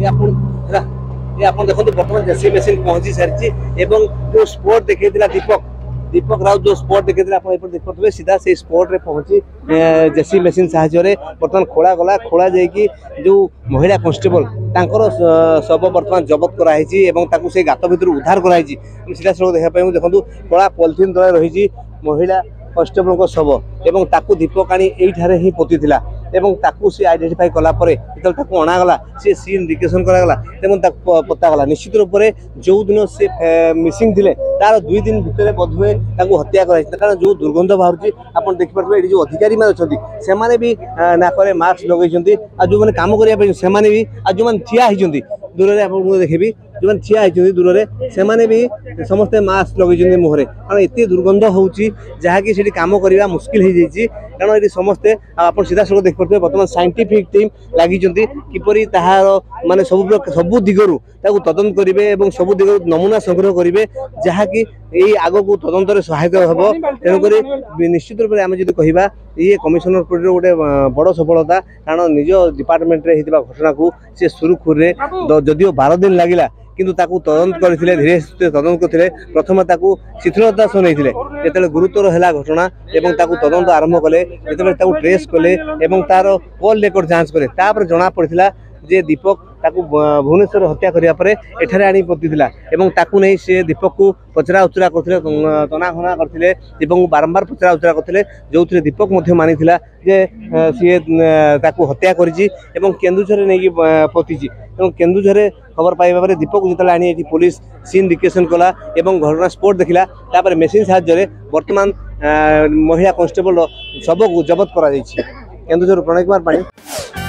ଆପଣ ଦେଖନ୍ତୁ ବର୍ତ୍ତମାନ ଜେସିବି ମେସିନ୍ ପହଞ୍ଚି ସାରିଛି ଏବଂ जो स्पॉट देखैଥିଲା दीपक राउत जो स्पॉट देखैଥିଲା ଆପଣ ଏପଟେ ଦେଖିପାରୁଥିବେ सीधा से स्पॉट रे पहुंची जेसीबी मशीन साहाय्य रे वर्तमान खोला गला खोला जायकी जो महिला कांस्टेबल तांकर सब वर्तमान जबत कराई एवं ताकू से गात भितर उद्धार कराई सीधा सड़क देखा पाई देखो कला पॉलिथिन तले रही महिला कांस्टेबल को शव एवं ताकू दीपक आनी एठारे ही पोतीथिला एवं ताकू से आइडेंटिफाई कला परे जेतल ताकू अणागला से सी इंडिकेशन करागला एवं ताकू पता गला निश्चित रूप से जो दिन से मिसिंग थिले तार 2 दिन भितर बधुए ताकू हत्या कराई कारण जो दुर्गंध बाहर आपण देखि परबे एडी जो अधिकारी माने अछंती से माने भी नाकरे मास्क लगैछंती आ जो माने काम करिया पे से माने भी आ जो माने ठिया हिजंती दूर रे आपण देखबी जो माने ठिया हिजंती दूर रे से माने भी समस्त मास्क लगैछंती मुहरे कारण एते दुर्गंध होउची जहा कि सेठी काम करिया मुश्किल हो जाइए कारण ये समस्ते आप सीधा सड़क देख पारे बर्तमान साइंटिफिक टीम लगी किपरि ताहार माने सब दिगरु तदंत करेंगे और सब दिगरु नमूना संग्रह करेंगे जहाँकि यही आग को तदंतर सहायक हम तेणुक निश्चित रूप से आम जो कह ये कमिशनर गोटे बड़ सफलता कारण निज डिपार्टमेंट रे घटना को सी सुरुखुरे जदिव 12 दिन लगिला किंतु ताकू तदंत करथिले धीरे तदंत करथिले प्रथम ताकू शिथिलता सह नैथिले जेतेले गुरुतर हैला घटना एवं ताकू तदंत आरंभ कले जेतेले ताकू ट्रेस कले एवं तार कॉल रेकॉर्ड जांच कले तापर जणा पड़िथिला जे दीपक ताकू भुवनेश्वर हत्या करिया परे एठारे आनी पतिथिला एवं ताकू नै से दीपक को पचरा उचरा करथिले तनाघना करथिले दीपक को बारंबार पचरा उचरा करथिले जोथिरे दीपक मध्ये मानिथिला जे सी ताकू हत्या करिछि एवं केन्दुझर नै पतिछि एवं केन्दुझर खबर पाइबा परे दीपक जितला आनी एठी पुलिस सीन इंडिकेशन कला एवं घटना स्पॉट देखिला तापर मेसिन साहाय्य वर्तमान महिला कांस्टेबल सब को जबत करा जाइछि केन्दुझर प्रणय कुमार पाणी।